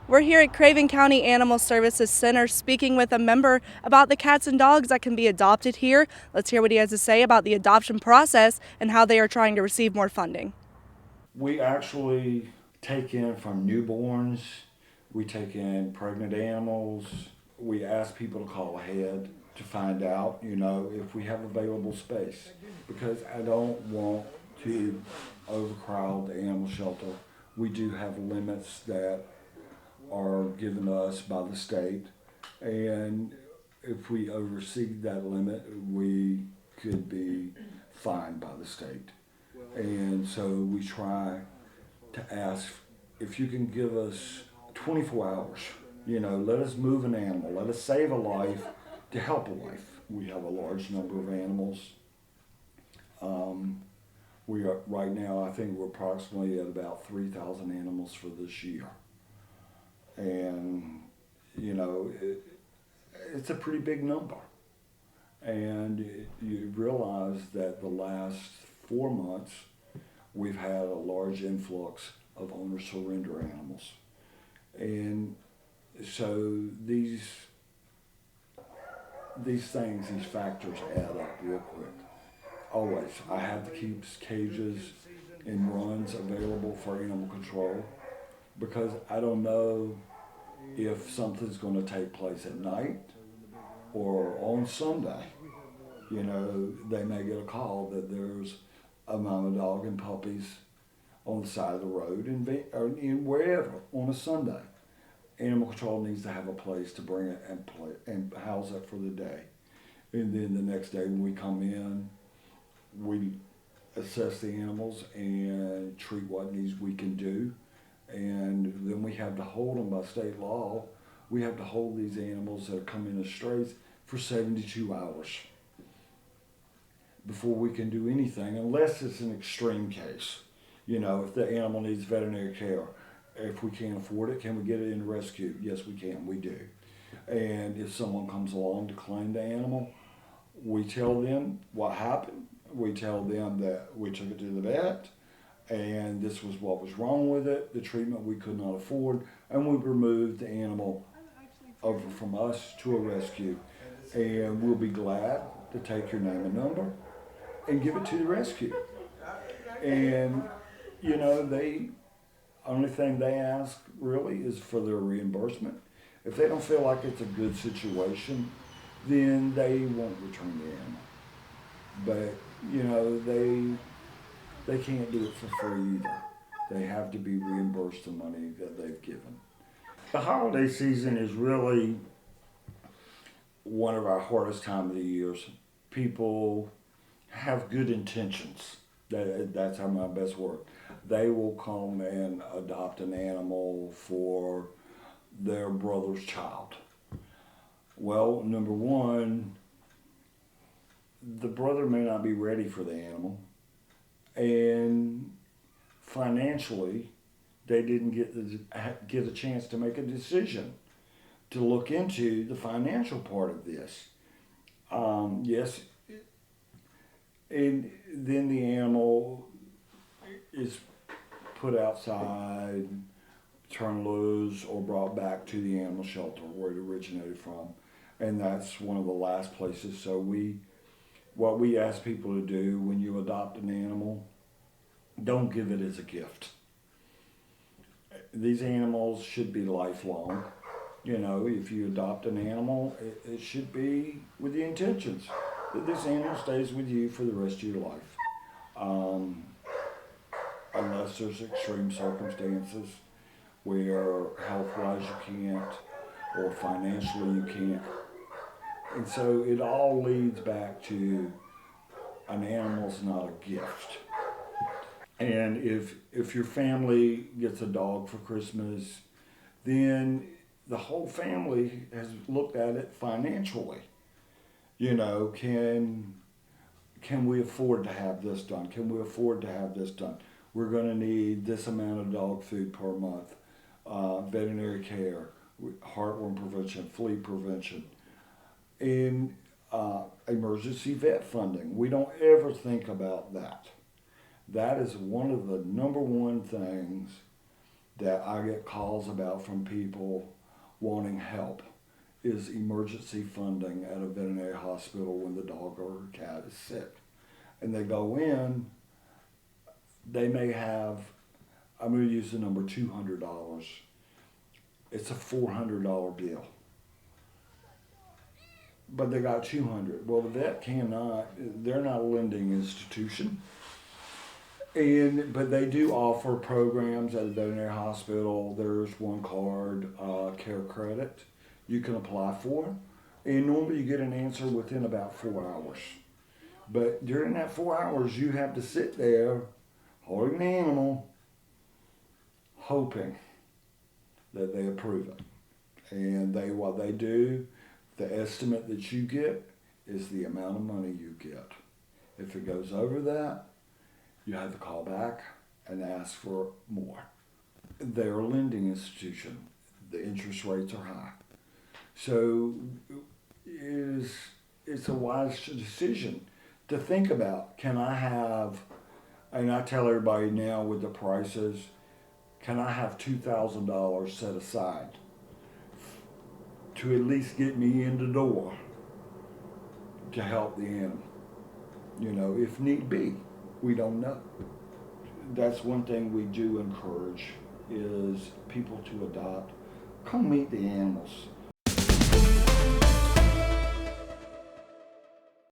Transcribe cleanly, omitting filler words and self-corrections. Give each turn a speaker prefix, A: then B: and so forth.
A: We're here at Craven County Animal Services Center speaking with a member about the cats and dogs that can be adopted here. Let's hear what he has to say about the adoption process and how they are trying to receive more funding.
B: We actually take in from newborns, we take in pregnant animals. We ask people to call ahead to find out, if we have available space. Because I don't want to overcrowd the animal shelter. We do have limits that are given us by the state. And if we exceed that limit, we could be fined by the state. And so we try to ask if you can give us 24 hours. Let us move an animal, let us save a life to help a life. We have a large number of animals. We are right now, I think we're approximately at about 3,000 animals for this year. And, it's a pretty big number. And you realize that the last 4 months, we've had a large influx of owner surrender animals. And so these things, these factors add up real quick. Always, I have to keep cages and runs available for animal control because I don't know if something's going to take place at night or on Sunday. They may get a call that there's a mama dog and puppies on the side of the road or in wherever on a Sunday. Animal control needs to have a place to bring it and house it for the day. And then the next day when we come in, we assess the animals and treat what needs we can do. And then we have to hold them by state law. We have to hold these animals that are coming as strays for 72 hours before we can do anything, unless it's an extreme case. If the animal needs veterinary care, if we can't afford it, can we get it in rescue? Yes, we can, we do. And if someone comes along to claim the animal, we tell them what happened. We tell them that we took it to the vet, and this was what was wrong with it, the treatment we could not afford, and we removed the animal over from us to a rescue. And we'll be glad to take your name and number and give it to the rescue. And, they only thing they ask really is for their reimbursement. If they don't feel like it's a good situation, then they won't return the animal. But, they can't do it for free either. They have to be reimbursed the money that they've given. The holiday season is really one of our hardest time of the years. People have good intentions. That's my best word. They will come and adopt an animal for their brother's child. Well, number one, the brother may not be ready for the animal, and financially, they didn't get a chance to make a decision to look into the financial part of this. Yes, and then the animal is put outside, turned loose, or brought back to the animal shelter where it originated from. And that's one of the last places. So what we ask people to do when you adopt an animal, don't give it as a gift. These animals should be lifelong. If you adopt an animal, it should be with the intentions that this animal stays with you for the rest of your life. Unless there's extreme circumstances where health-wise you can't or financially you can't. And so it all leads back to an animal's not a gift. And if your family gets a dog for Christmas, then the whole family has looked at it financially. Can we afford to have this done? Can we afford to have this done? We're going to need this amount of dog food per month, veterinary care, heartworm prevention, flea prevention, and emergency vet funding. We don't ever think about that. That is one of the number one things that I get calls about from people wanting help is emergency funding at a veterinary hospital when the dog or cat is sick. And they go in, they may have, I'm going to use the number $200. It's a $400 bill. But they got 200. Well, the vet cannot, they're not a lending institution. But they do offer programs at a veterinary hospital. There's one card, Care Credit, you can apply for. And normally you get an answer within about 4 hours. But during that 4 hours, you have to sit there holding the animal, hoping that they approve it. And what they do, the estimate that you get is the amount of money you get. If it goes over that, you have to call back and ask for more. They're a lending institution. The interest rates are high. So it's a wise decision to think about. Can I have, and I tell everybody now with the prices, can I have $2,000 set aside to at least get me in the door to help the animal? You know, if need be. We don't know. That's one thing we do encourage is people to adopt. Come meet the animals.